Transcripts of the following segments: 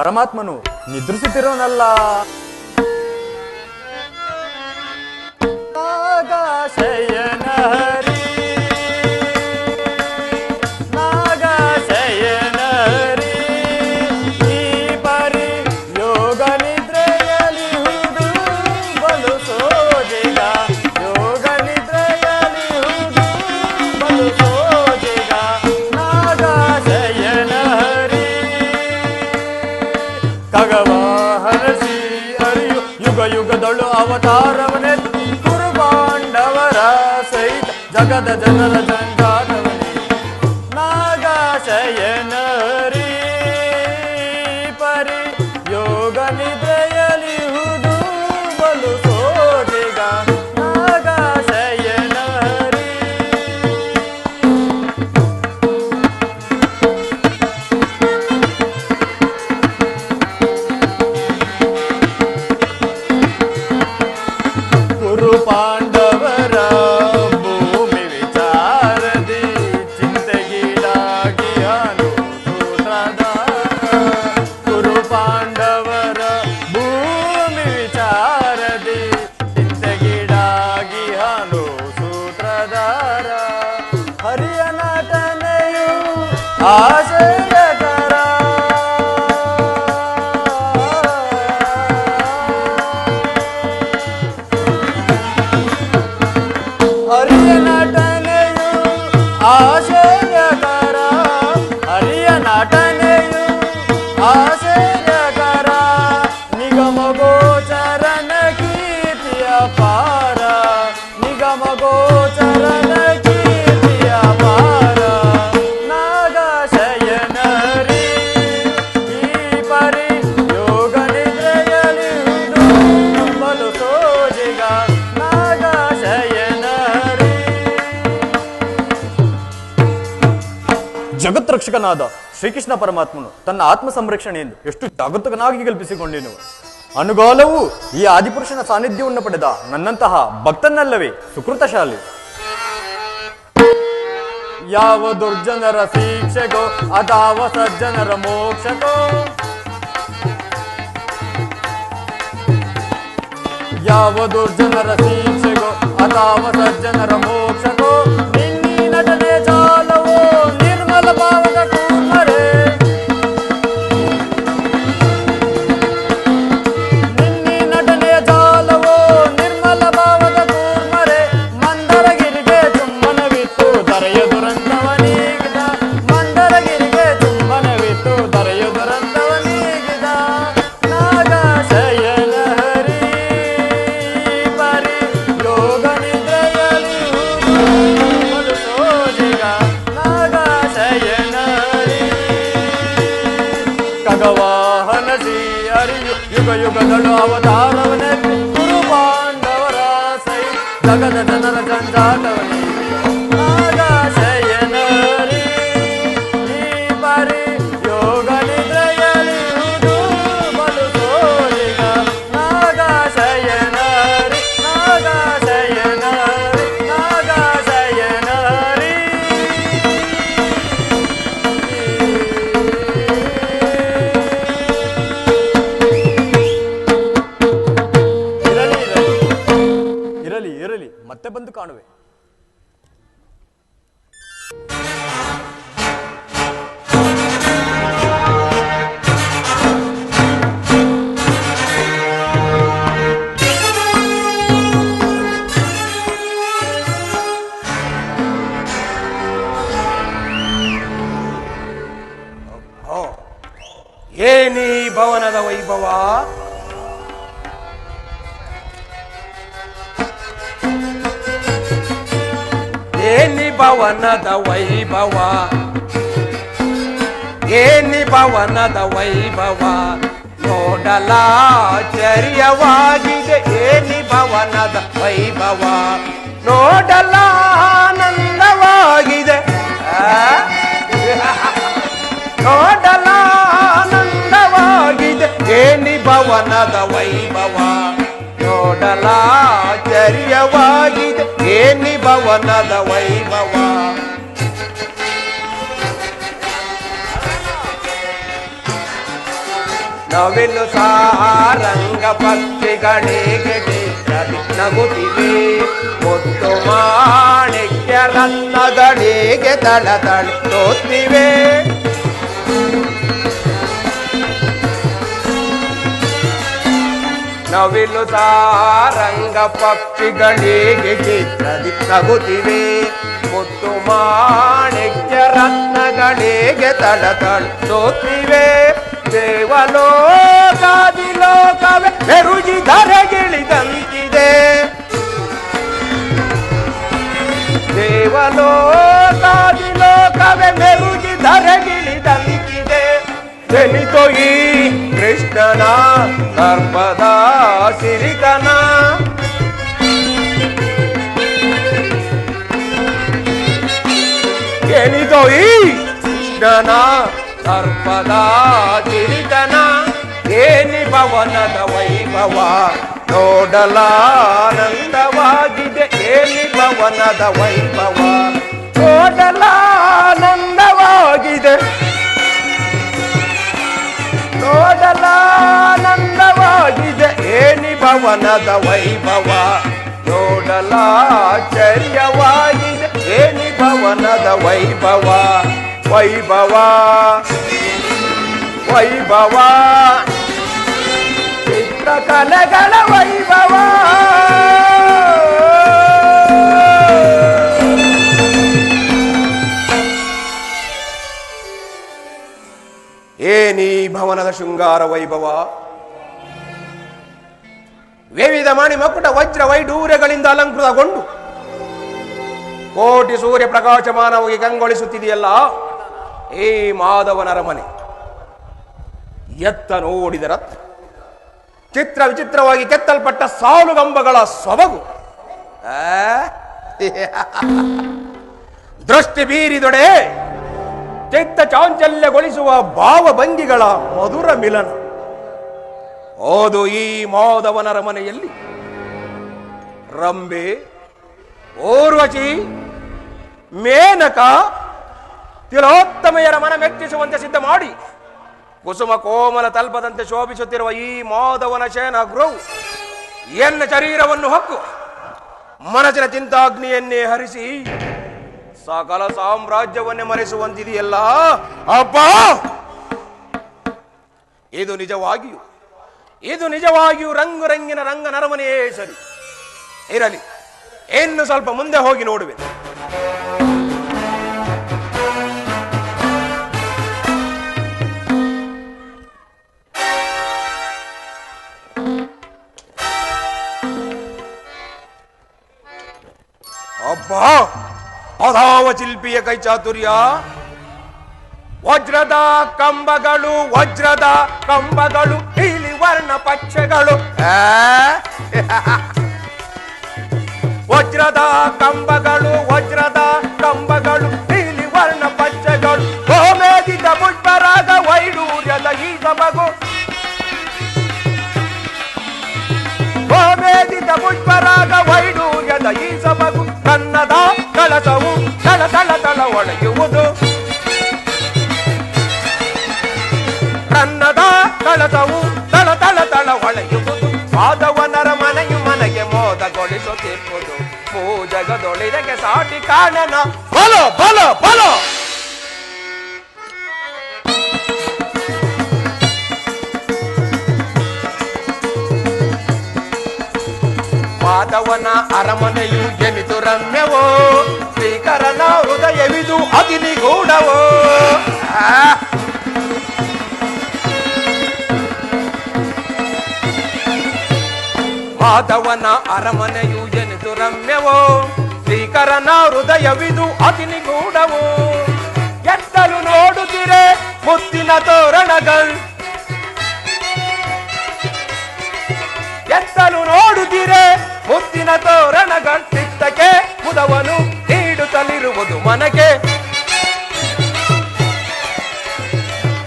ಪರಮಾತ್ಮನು ನಿದ್ರಿಸುತ್ತಿರೋನಲ್ಲ. ನಾಗಶಯನ ಹರಿ ನಾಗಶಯನ ಹರಿ ಈ ಪರಿ ಯೋಗ ನಿದ್ರೆಯಲ್ಲಿ ಹುದು ಬಲು ಸೋಜಿಗ ಯೋಗ ನಿದ್ರೆಯಲ್ಲಿ ಹುದು ಬಲು ಸೋಜಿಗ ನಾಗಶಯನ ಹರಿ ಖಗವಾಹನ ಶ್ರೀ ಹರಿಯು ಯುಗ ಯುಗದಳು ಅವತಾರವನೆತ್ತಿ ಕುರುಪಾಂಡವರ ಸಹಿತ ಜಗದ ಜನರ ಜಂಜಾಟವನೇ ನಾಗಶಯನ ಹರಿ ಪರಿ ಯೋಗ ನಿದ್ರೆಯಲ್ಲಿ ಹುದು ಬಲು ಸೋಜಿಗ ನಾಗಶಯನ ಹರಿ ಕುರು ಪಾಂಡವರ ಭೂಮಿ ವಿಚಾರದಿ ಚಿಂತೆಗೀಡಾಗಿ ಹನು ಸೂತ್ರಧಾರ ಕುರು ಪಾಂಡವರ ಭೂಮಿ ವಿಚಾರದಿ ಚಿಂತೆಗೀಡಾಗಿ ಹನು ಸೂತ್ರಧಾರ ಹರಿಯ ನಟನೆಯು ಆಶಯಕರ ಹರಿಯ ನಟನೆಯು ಆಶಯಕರ ಹರಿಯ ನಟನೆಯು ಆಶಯಕರ ನಿಗಮ ಗೋಚರನ ಕೀರ್ತಿಯ ಪಾರ ನಿಗಮ ಗೋಚರನ ಕೀರ್ತಿಯ ಪಾರ ನಾಗಶಯನ ಹರಿ ಈ ಪರಿ ಯೋಗ ನಿದ್ರೆಯಲ್ಲಿ ಹುದು ಬಲು ಸೋಜಿಗ ನಾಗಶಯನ ಹರಿ ಜಗತ್ರಕ್ಷಕನಾದ ಶ್ರೀಕೃಷ್ಣ ಪರಮಾತ್ಮನು ತನ್ನ ಆತ್ಮ ಸಂರಕ್ಷಣೆಯನ್ನು ಎಷ್ಟು ಜಾಗೃತನಾಗಿ ಕಲ್ಪಿಸಿಕೊಂಡಿನು. ಅನುಗಾಲವು ಈ ಆದಿಪುರುಷನ ಸಾನ್ನಿಧ್ಯವನ್ನು ಪಡೆದ ನನ್ನಂತಹ ಭಕ್ತನಲ್ಲವೇ ಸುಕೃತಶಾಲಿ. ಯಾವ ದುರ್ಜನರ ಶಿಕ್ಷೆಗೋ ಅಥಾವ ಸಜ್ಜನರ ಮೋಕ್ಷಕೋ ಯಾವ ದುರ್ಜನರ ಶಿಕ್ಷೆಗೋ ಅಥಾವ ಸಜ್ಜನರ ಮೋಕ್ಷಕೋ ನಿನ್ನಿ ನಟನೆ ಜಾಲವೋ ನಿರ್ಮಲ ಭಾವದ ಕೂರ್ಮರೆ ನಿನ್ನಿ ನಟನೆಯ ಜಾಲವೋ ನಿರ್ಮಲ ಭಾವದ ಕೂರ್ಮರೆ ಮಂದರಗಿರಿಗೆ ಚುಂಬನವಿತ್ತು ದರೆಯ ದುರಂತವನೀಗಿದ ಮಂದರಗಿರಿಗೆ ಚುಂಬನವಿತ್ತು ದರೆಯ ದುರಂತವನೀಗಿದ ನಾಗಶಯನ ಹರಿ ಪರಿ ಯೋಗ ನಿದ್ರೆಯಲ್ಲಿ ಹುದು ಬಲು ಸೋಜಿಗ ನಾಗಶಯನ ಹರಿ ಖಗವಾಹನ ಶ್ರೀ ಹರಿಯು ಯುಗ ಯುಗದಳು ಅವತಾರವನೆತ್ತಿ ಕುರು ಪಾಂಡವರ ಸಹಿತ ಜಗದ ಜನರ ಜಂಜಾಟವನೇ ನಾಗಶಯನ ಹರಿ ಈ ಪರಿ ಯೋಗ ನಿದ್ರೆಯಲ್ಲಿ ಹುದು ಬಲು ಸೋಜಿಗ ನಾಗಶಯನ ಹರಿ ನಾಗಶಯನ ಹರಿ ನಾಗಶಯನ ಹರಿ ಇರಲಿ ಇರಲಿ ಇರಲಿ ಮತ್ತೆ ಬಂದು ಕಾಣುವೆ. ಏನಿ ಭವನದ ವೈಭವ ಏನಿ ಭವನದ ವೈಭವ ಏನಿ ಭವನದ ವೈಭವ ನೋಡಲಾಶ್ಚರ್ಯವಾಗಿದೆ ಏನಿ ಭವನದ ವೈಭವ ನೋಡಲಾನಂದವಾಗಿದೆ ನೋಡಲಾನಂದವಾಗಿದೆ ಏನಿ ಭವನದ ವೈಭವ ನೋಡಲಾಶ್ಚರ್ಯವಾಗಿದೆ ಏನಿ ಭವನದ ವೈಭವ ನವಿಲು ಸಾರಂಗ ಪಕ್ಷಿಗಳಿಗೆ ಚಿತ್ರದಿ ನಗುತ್ತಿವೆ ಮುತ್ತು ಮಾಣಿಕ್ಯ ರತ್ನಗಳಿಗೆ ತಳತಳಿಸುತ್ತಿವೆ ನವಿಲು ಸಾರಂಗ ಪಕ್ಷಿಗಳಿಗೆ ಚಿತ್ರದಿ ನಗುತ್ತಿವೆ ಮುತ್ತು ಮಾಣಿಕ್ಯ ರತ್ನಗಳಿಗೆ ತಳತಳಿಸುತ್ತಿವೆ ದೇವಲೋಕಾದಿ ಲೋಕವೇ ಮೆರುಗಿ ಧರೆಗಿಳಿದಂತಿದೆ ದೇವಲೋಕಾದಿ ಲೋಕವೇ ಮೆರುಗಿ ಧರೆಗಿಳಿದಂತಿದೆ ಜನಿತೋ ಈ ಕೃಷ್ಣನ ಗರ್ಭದ ಸಿರಿತನ ಎನಿತೋ ಈ ಕೃಷ್ಣನ ಸರ್ಪದ ಚಿರಿತನ ಏನಿ ಭವನದ ವೈಭವ ನೋಡಲಾನಂದವಾಗಿದೆ ಏನಿ ಭವನದ ವೈಭವ ನೋಡಲಾನಂದವಾಗಿದೆ ನೋಡಲಾನಂದವಾಗಿದೆ ಏನಿ ಭವನದ ವೈಭವ ನೋಡಲಾಶ್ಚರ್ಯವಾಗಿದೆ ಏನಿ ಭವನದ ವೈಭವ ವೈಭವ ವೈಭವ ಚಿತ್ರಕಲೆಗಳ ವೈಭವ ಏನಿ ಭವನದ ಶೃಂಗಾರ ವೈಭವ ವಿವಿಧ ಮಣಿ ಮಕುಟ ವಜ್ರ ವೈಡೂರ್ಯಗಳಿಂದ ಅಲಂಕೃತಗೊಂಡು ಕೋಟಿ ಸೂರ್ಯ ಪ್ರಕಾಶಮಾನವಾಗಿ ಕಂಗೊಳಿಸುತ್ತಿದೆಯಲ್ಲ ಈ ಮಾಧವನ ಅರಮನೆ ಎತ್ತ ನೋಡಿದರ ಚಿತ್ರ ವಿಚಿತ್ರವಾಗಿ ಕೆತ್ತಲ್ಪಟ್ಟ ಸಾಲುಗಂಬಗಳ ಸೊಬಗು ದೃಷ್ಟಿ ಬೀರಿದೊಡೆ ಚಿತ್ತ ಚಾಂಚಲ್ಯಗೊಳಿಸುವ ಭಾವಭಂಗಿಗಳ ಮಧುರ ಮಿಲನ ಓದು ಈ ಮಾಧವನ ಅರಮನೆಯಲ್ಲಿ ರಂಬೆ ಊರ್ವಶಿ ಮೇನಕ ತಿಲೋತ್ತಮೆಯರ ಮನ ಮೆಚ್ಚಿಸುವಂತೆ ಸಿದ್ಧ ಮಾಡಿ ಕುಸುಮ ಕೋಮಲ ತಲ್ಪದಂತೆ ಶೋಭಿಸುತ್ತಿರುವ ಈ ಮಾಧವನ ಶಯನ ಗೃಹವು ಎನ್ನ ಶರೀರವನ್ನು ಹೊಕ್ಕು ಮನಸ್ಸಿನ ಚಿಂತಾಗ್ನಿಯನ್ನೇ ಹರಿಸಿ ಸಕಲ ಸಾಮ್ರಾಜ್ಯವನ್ನೇ ಮರೆಸುವಂತಿದೆಯಲ್ಲ ಅಪ್ಪ ಇದು ನಿಜವಾಗಿಯೂ ರಂಗು ರಂಗಿನ ರಂಗನ ಅರಮನೆಯೇ ಸರಿ ಇರಲಿ ಇನ್ನು ಸ್ವಲ್ಪ ಮುಂದೆ ಹೋಗಿ ನೋಡುವೆ ಅಬ್ಬಾ ಅದಾವ ಶಿಲ್ಪಿಯ ಕೈ ಚಾತುರ್ಯ ವಜ್ರದ ಕಂಬಗಳು ನೀಲಿ ವರ್ಣ ಪಚ್ಚೆಗಳು ವಜ್ರದ ಕಂಬಗಳು ನೀಲಿ ವರ್ಣ ಪಚ್ಚೆಗಳು ಗೋಮೇದಿದ ಪುಷ್ಪರಾಗ ವೈಡೂರ್ಯದ ಈ ಸೊಬಗು ಗೋಮೇದಿದ ಪುಷ್ಪರಾಗ ವೈಡೂರ್ಯದ ಈ ಸೊಬಗು ಕನ್ನದ ಕಳಸವು ತಳ ತಳ ತಳ ಒಳೆಯುವುದು ಕನ್ನದ ಕಳಸವು ತಳ ತಳ ತಳ ಒಳೆಯುವುದು ಮಾಧವನರ ಮನೆಯು ಮನೆಗೆ ಮೋದಗೊಳಿಸುತ್ತಿರುವುದು ಪೂಜಗದೊಳಿದಕ್ಕೆ ಸಾಟಿ ಕಾಣನ ಬಲೋ ಬಲೋ ಬಲೋ ಮಾಧವನ ಅರಮನೆಯು ಎನಿತು ರಮ್ಯವೋ ಶ್ರೀಕರನ ಹೃದಯವಿದು ಅತಿ ನಿಗೂಢವೋ ಮಾಧವನ ಅರಮನೆಯು ಎನಿತು ರಮ್ಯವೋ ಶ್ರೀಕರನ ಹೃದಯವಿದು ಅತಿ ನಿಗೂಢವೋ ಎತ್ತಲು ನೋಡುತ್ತಿರೆ ಮುತ್ತಿನ ತೋರಣಗಳು ಎತ್ತಲು ನೋಡುತ್ತೀರೆ ಮುತ್ತಿನ ತೋರಣಗಳು ಚಿತ್ತಕ್ಕೆ ಮುದವನು ನೀಡುತ್ತಲಿರುವುದು ಮನಕ್ಕೆ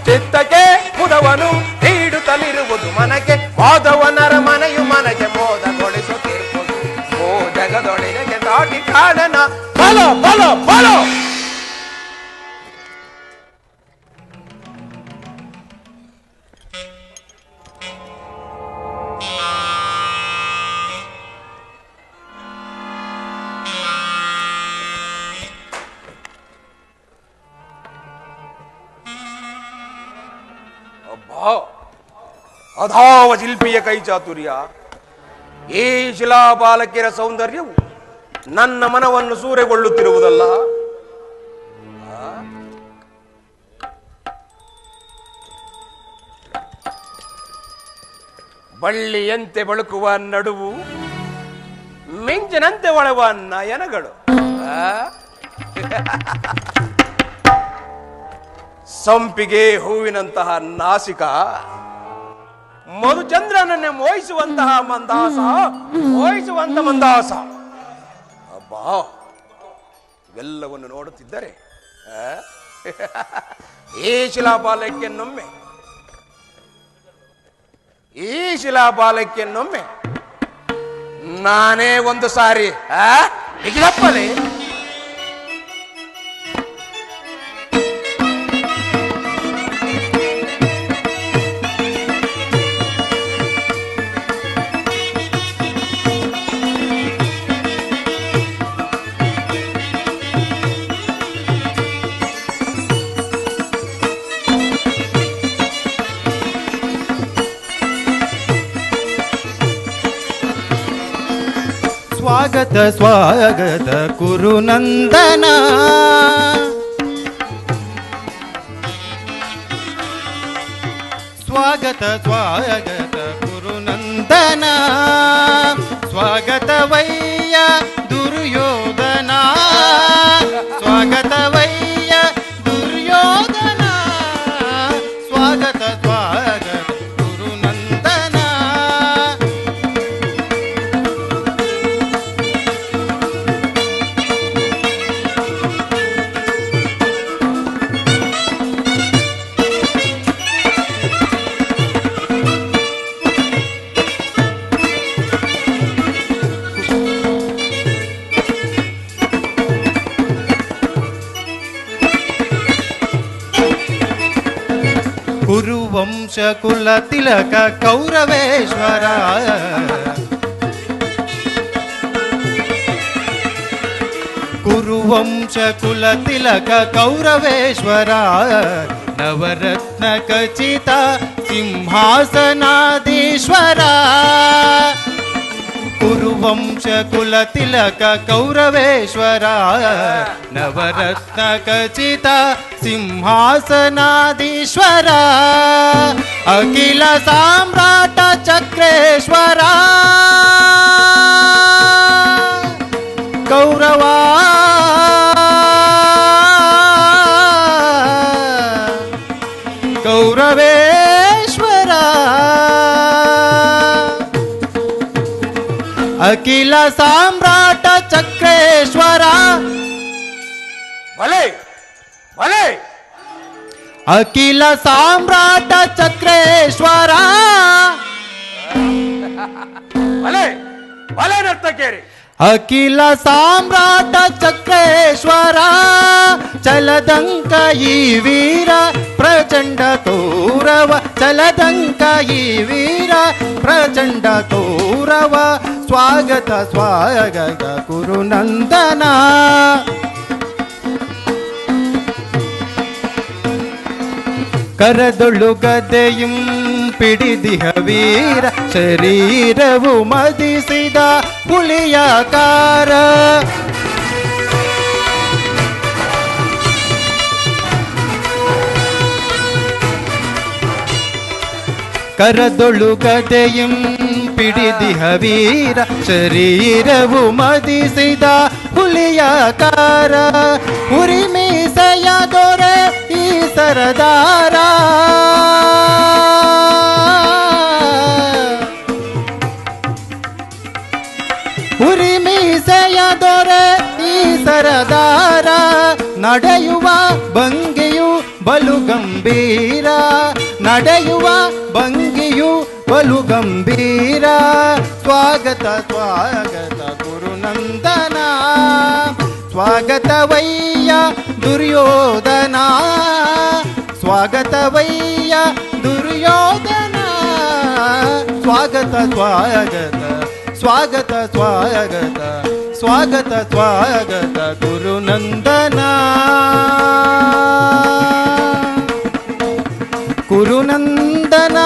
ಚಿತ್ತಕ್ಕೆ ಮುದವನು ನೀಡುತ್ತಲಿರುವುದು ಮನಕ್ಕೆ ಮಾಧವನರ ಮನೆಯು ಮನಗೆ ಮೋದಗೊಳಿಸುತ್ತಿರುವುದು ಓ ಜಗದೊಳಗೆ ದಾಟಿ ಕಾಣನ ಬಲೋ ಬಲೋ ಬಲೋ ಅಬ್ಬಾ, ಅಧಾವ ಶಿಲ್ಪಿಯ ಕೈ ಚಾತುರ್ಯ. ಈ ಶಿಲಾಬಾಲಕಿಯರ ಸೌಂದರ್ಯವು ನನ್ನ ಮನವನ್ನು ಸೂರೆಗೊಳ್ಳುತ್ತಿರುವುದಲ್ಲ. ಬಳ್ಳಿಯಂತೆ ಬಳುಕುವ ನಡುವು, ಮಿಂಚಿನಂತೆ ಒಳವ ನಯನಗಳು, ಸಂಪಿಗೆ ಹೂವಿನಂತಹ ನಾಸಿಕ, ಮಧುಚಂದ್ರನನ್ನೇ ಮೋಹಿಸುವಂತಹ ಮಂದಾಸ, ಮೋಹಿಸುವಂತ ಮಂದಾಸ. ಅಬ್ಬಾ, ಇವೆಲ್ಲವನ್ನು ನೋಡುತ್ತಿದ್ದರೆ ಈ ಶಿಲಾಬಾಲಕ್ಯನ್ನೊಮ್ಮೆ ನಾನೇ ಒಂದು ಸಾರಿ ಬಿಗಿದಪ್ಪಲೆ. ಸ್ವಾಗತ ಸ್ವಾಗತ ಕುರುನಂದನ, ಸ್ವಾಗತ ಸ್ವಾಗತ ಕುರುನಂದನ, ಸ್ವಾಗತವಯ್ಯ ದುರ್ಯೋಧನ, ಸ್ವಾಗತವಯ್ಯ ದುರ್ಯೋಧನ, ಸ್ವಾಗತ ಸ್ವಾಗತ ಕುರುನಂದನ. ಕುರುವಂಶ ಕುಲ ತಿಲಕ ಕೌರವೇಶ್ವರ, ಕುರುವಂಶ ಕುಲ ತಿಲಕ ಕೌರವೇಶ್ವರ, ನವರತ್ನ ಖಚಿತ ಸಿಂಹಾಸನಾಧೀಶ್ವರ, ಕುರುವಂಶ ಕುಲ ತಿಲಕ ಕೌರವೇಶ್ವರ, ನವರತ್ನ ಖಚಿತ ಸಿಂಹಾಸನಾಧೀಶ್ವರ, ಅಖಿಲ ಸಾಮ್ರಾಟ ಚಕ್ರೇಶ್ವರ, ಕೌರವ ಕೌರವೇಶ್ವರ, ಅಖಿಲ ಸಾಮ್ರಾಟ ಚಕ್ರೇಶ್ವರ, ಭಲೆ ಭಲೆ ಅಖಿಲ ಸಾಮ್ರಾಟ ಚಕ್ರೇಶ್ವರ, ಭಲೆ ಭಲೆ ನರ್ತಕೇರಿ, ಅಖಿಲ ಸಾಮ್ರಾಟ ಚಕ್ರೇಶ್ವರ, ಚಲದಂಕ ಈ ವೀರ ಪ್ರಚಂಡ ಕೌರವ, ಚಲದಂಕ ಈ ವೀರ ಪ್ರಚಂಡ ಕೌರವ, ಸ್ವಾಗತ ಸ್ವಾಗತ ಕುರುನಂದನ. ಕರದೊಳು ಗದೆಯುಂ ಪಿಡಿದಿಹ ವೀರ, ಶರೀರವು ಮದಿಸಿದ ಹುಲಿಯಾಕಾರ, ಕರದೊಳು ಗದೆಯುಂ ಪಿಡಿದಿಹ ವೀರ, ಶರೀರವು ಮದಿಸಿದ ಹುಲಿಯಾಕಾರ, ಉರಿಮೀಸೆಯ ದೊರೆ ಈ ಸರದಾರ, ಉರಿಮೀಸೆಯ ದೊರೆ ಈ ಸರದಾರ, ನಡೆಯುವ ಭಂಗಿಯು ಬಲು ಗಂಭೀರ, ನಡೆಯುವ ಭಂಗಿಯು ಬಲು ಗಂಭೀರ, ಸ್ವಾಗತ ಸ್ವಾಗತ ಕುರುನಂದನ, ಸ್ವಾಗತವಯ್ಯ ದುರ್ಯೋಧನ, ಸ್ವಾಗತವಯ್ಯ ದುರ್ಯೋಧನ, ಸ್ವಾಗತ ಸ್ವಾಗತ ಸ್ವಾಗತ ಸ್ವಾಗತ ಸ್ವಾಗತ ಸ್ವಾಗತ ಕುರುನಂದನ, ಕುರುನಂದನ. ಕುರುನಂದನ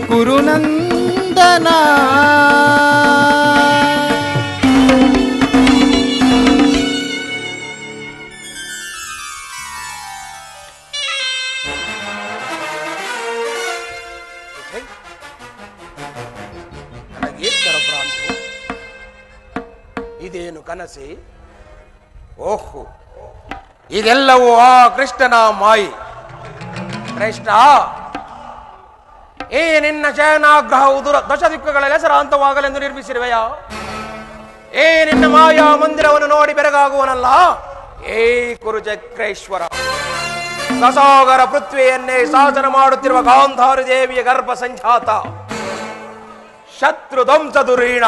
ಕುರುನಂದನ ನನಗೇತರ ಭ್ರಾಂತು, ಇದೇನು ಕನಸೆ? ಓಹೋ, ಇದೆಲ್ಲವೂ ಆ ಕೃಷ್ಣನ ಮಾಯಿ. ಕೃಷ್ಣ, ಈ ನಿನ್ನ ಶಯನಾಗ್ರಹವು ದಶ ದಿಕ್ಕುಗಳಲ್ಲಿ ಹೆಸರಾಂತವಾಗಲೆಂದು ನಿರ್ಮಿಸಿರುವೆಯಾ? ಏ ನಿನ್ನ ಮಾಯಾ ಮಂದಿರವನ್ನು ನೋಡಿ ಬೆರಗಾಗುವನಲ್ಲ ಏ ಕುರುಚಕ್ರೇಶ್ವರ. ಸಸಾಗರ ಪೃಥ್ವಿಯನ್ನೇ ಶಾಸನ ಮಾಡುತ್ತಿರುವ ಗಾಂಧಾರಿ ದೇವಿಯ ಗರ್ಭ ಸಂಜಾತ, ಶತ್ರು ಧ್ವಂಸ ದುರೀಣ,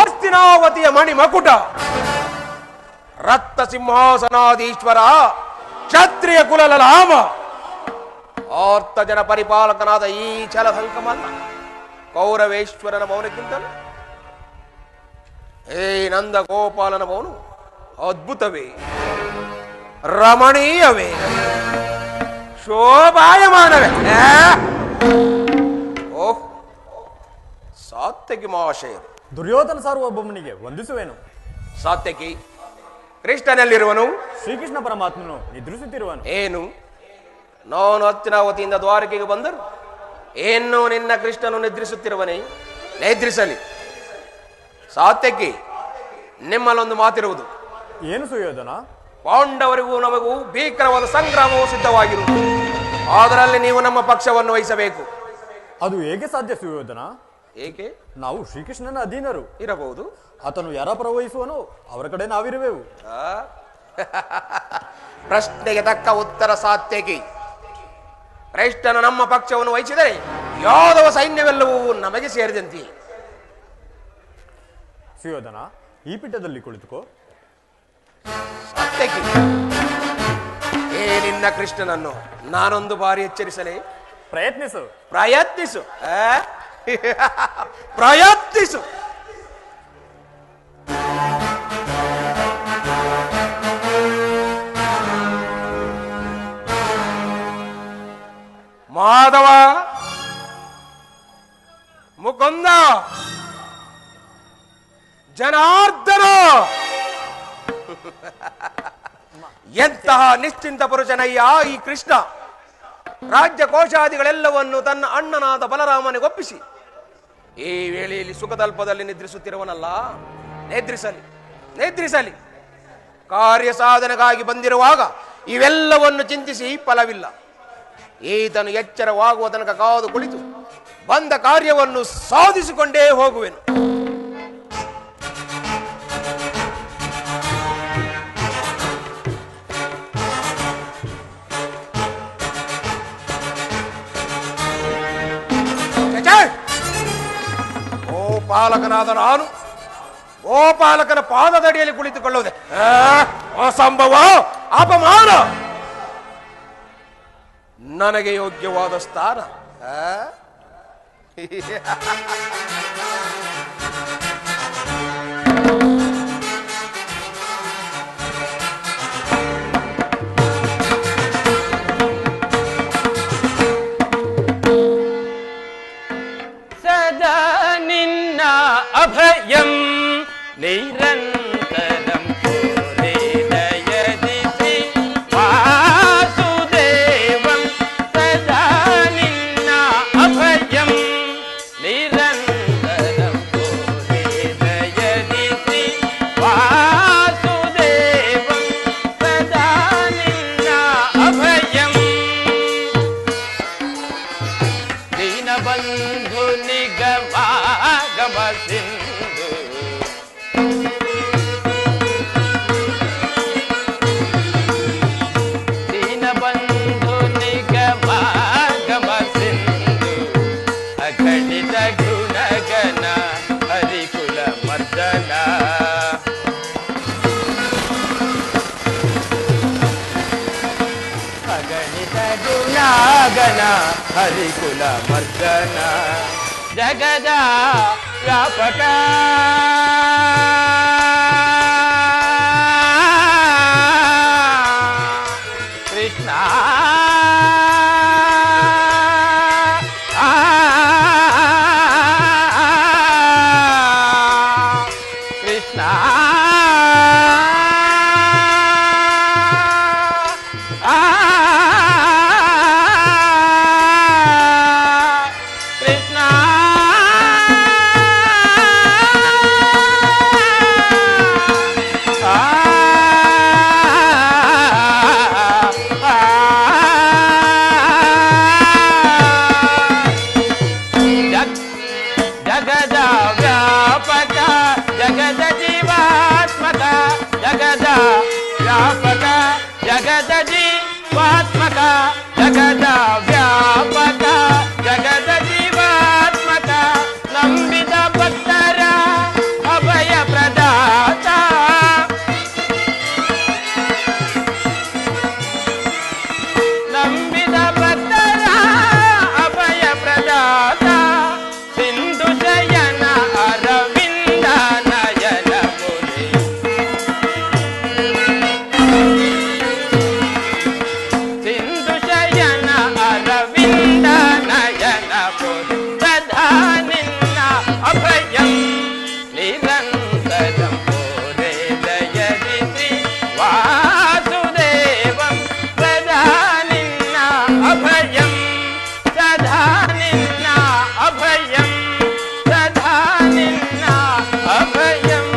ಅರ್ತಿನಾವತಿಯ ಮಣಿ ಮಕುಟ, ರಕ್ತ ಸಿಂಹಾಸನಾಧೀಶ್ವರ, ಕ್ಷತ್ರಿಯ ಕುಲಲಾಮ, ಆರ್ತ ಜನ ಪರಿಪಾಲಕನಾದ ಈ ಛಲಧಂಕಮಲ್ಲ ಕೌರವೇಶ್ವರನ ಮೌನಕ್ಕಿಂತಲೂ ಏ ನಂದ ಗೋಪಾಲನ ಮೌನ ಅದ್ಭುತವೇ, ರಮಣೀಯವೇ, ಶೋಭಾಯಮಾನವೇ. ಓಹ್, ಸಾತ್ಯಕಿ ಮಹಾಶಯರು. ದುರ್ಯೋಧನ ಸಾರ್ವಭೌಮನಿಗೆ ವಂದಿಸುವೆನು. ಸಾತ್ಯಕಿ, ಕೃಷ್ಣನಲ್ಲಿರುವನು? ಶ್ರೀಕೃಷ್ಣ ಪರಮಾತ್ಮನು ನಿದ್ರಿಸುತ್ತಿರುವನು. ಏನು, ನಾನು ಹತ್ತಿನಾವತಿಯಿಂದ ದ್ವಾರಕೆಗೆ ಬಂದರು ಏನು ನಿನ್ನ ಕೃಷ್ಣನು ನಿದ್ರಿಸುತ್ತಿರುವನೇ? ನಿದ್ರಿಸಲಿ. ಸಾತ್ಯಕಿ, ನಿಮ್ಮಲ್ಲೊಂದು ಮಾತಿರುವುದು. ಏನು ಸುಯೋಧನ? ಪಾಂಡವರಿಗೂ ನಮಗೂ ಭೀಕರವಾದ ಸಂಗ್ರಾಮವು ಸಿದ್ಧವಾಗಿರುವುದು. ಅದರಲ್ಲಿ ನೀವು ನಮ್ಮ ಪಕ್ಷವನ್ನು ವಹಿಸಬೇಕು. ಅದು ಹೇಗೆ ಸಾಧ್ಯ ಸುಯೋಧನ? ಏಕೆ? ನಾವು ಶ್ರೀಕೃಷ್ಣನ ಅಧೀನರು. ಇರಬಹುದು. ಆತನು ಯಾರ ಪರ ವಹಿಸುವನೋ ಅವರ ಕಡೆ ನಾವಿರುವೆವು. ಪ್ರಶ್ನೆಗೆ ತಕ್ಕ ಉತ್ತರ ಸಾತ್ಯಕಿ. ಕೃಷ್ಣನು ನಮ್ಮ ಪಕ್ಷವನ್ನು ವಹಿಸಿದರೆ ಯಾದವ ಸೈನ್ಯವೆಲ್ಲವೂ ನಮಗೆ ಸೇರಿದಂತೆ. ಸುಯೋಧನ, ಈ ಪೀಠದಲ್ಲಿ ಕುಳಿತುಕೋ. ಸಾತ್ಯಕಿ, ಏ ನಿನ್ನ ಕೃಷ್ಣನನ್ನು ನಾನೊಂದು ಬಾರಿ ಎಚ್ಚರಿಸಲೇ? ಪ್ರಯತ್ನಿಸು. ಪ್ರಯತ್ನಿಸು. ಪ್ರಯತ್ನಿಸು. ಮಾಧವ, ಮುಕುಂದ, ಜನಾರ್ದನ, ಎಂತಹ ನಿಶ್ಚಿಂತ ಪುರುಷನಯ್ಯ ಈ ಕೃಷ್ಣ. ರಾಜ್ಯ ಕೋಶಾದಿಗಳೆಲ್ಲವನ್ನು ತನ್ನ ಅಣ್ಣನಾದ ಬಲರಾಮನಿಗೊಪ್ಪಿಸಿ ಈ ವೇಳೆಯಲ್ಲಿ ಸುಖದಲ್ಪದಲ್ಲಿ ನಿದ್ರಿಸುತ್ತಿರುವನಲ್ಲ. ನಿದ್ರಿಸಲಿ, ನಿದ್ರಿಸಲಿ. ಕಾರ್ಯ ಸಾಧನೆಗಾಗಿ ಬಂದಿರುವಾಗ ಇವೆಲ್ಲವನ್ನು ಚಿಂತಿಸಿ ಫಲವಿಲ್ಲ. ಈತನು ಎಚ್ಚರವಾಗುವ ತನಕ ಕಾದು ಕುಳಿತು ಬಂದ ಕಾರ್ಯವನ್ನು ಸಾಧಿಸಿಕೊಂಡೇ ಹೋಗುವೆನು. ಗೋಪಾಲಕನಾದ ನಾನು ಗೋಪಾಲಕನ ಪಾದದಡಿಯಲ್ಲಿ ಕುಳಿತುಕೊಳ್ಳುವುದೇ ಅಸಂಭವ, ಅಪಮಾನ. ನನಗೆ ಯೋಗ್ಯವಾದ ಸ್ಥಾನ ಸದಾ ನಿನ್ನ ಅಭಯಂ ನಿರಂತರಂ ಹೃದಯದಿಸಿ ವಾಸುದೇವಂ. ಸದಾ ನಿನ್ನ ಅಭಯಂ ನಿರಂತರಂ ಹೃದಯದಿಸಿ ವಾಸುದೇವಂ. ಸದಾ ನಿನ್ನ ಅಭಯಂ ದೀನಬಂಧು ನಿಗಮಾಗಮ ಸಿಂಧು. ದೀನಬಂಧು ನಿಗಮಾಗಮ ಸಿಂಧು ಅಖಂಡಿತ ಗುಣಗಣ ಹರಿಕುಲ ಮರ್ದನ. ಅಗಣಿತ ಗುಣಗಣ ಹರಿಕುಲ ಮರ್ದನ. ಜಗದ ವ್ಯಾಪಕ ಕೃಷ್ಣ ಕೃಷ್ಣ ಜಗದ ವ್ಯಾಪಕ ಜಗದ ಜೀವಾತ್ಮಕ ಜಗದ ವ್ಯಾಪಕ ಜಗದ ಜೀವಾತ್ಮಕ ಜಗದ ವ್ಯಾಪಕ ಜಗದ ಜೀವಾತ್ಮಕ ನಂಬಿದ ಭಕ್ತರ ಅಭಯ ಪ್ರದಾತ ನಂಬಿದ ಭಕ್ತರ ಅಭಯ ಪ್ರದಾತ ಸಿಂಧು ಶಯನ ಅರವಿಂದ ನಯನ ಮುನಿ ಸಿಂಧು ಶಯನ ಅರವಿಂದ ನಯನ ಮುನಿ ಸದಾ ನಿನ್ನ ಅಭಯಂ ನಿರಂತರಂ ಪೂರೇ ದಯದಿ ಶ್ರೀ ವಾಸುದೇವಂ ಸದಾ ನಿನ್ನ ಅಭಯಂ ಸದಾ ನಿನ್ನ ಅಭಯಂ ಸದಾ ನಿನ್ನ ಅಭಯಂ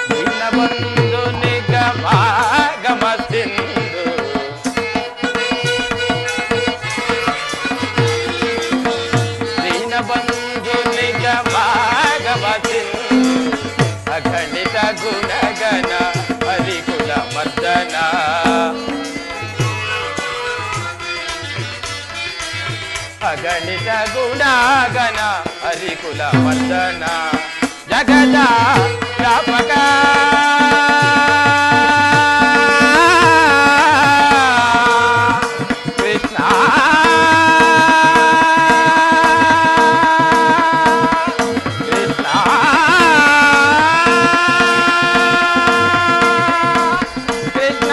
ದೀನಬಂಧು ನಿಗಮಾಗಮ ಸಿಂಧು ದೀನಬಂಧು ನಿಗಮಾಗಮ ಸಿಂಧು ಅಖಂಡಿತ ಗುಣಗಣ ಹರಿಕುಲ ಮರ್ದನ ಅಗಣಿತ ಗುಣಗಣ ಹರಿಕುಲ ಮರ್ದನ ಜಗದ ವ್ಯಾಪಕ ಕೃಷ್ಣ ಕೃಷ್ಣ ಕೃಷ್ಣ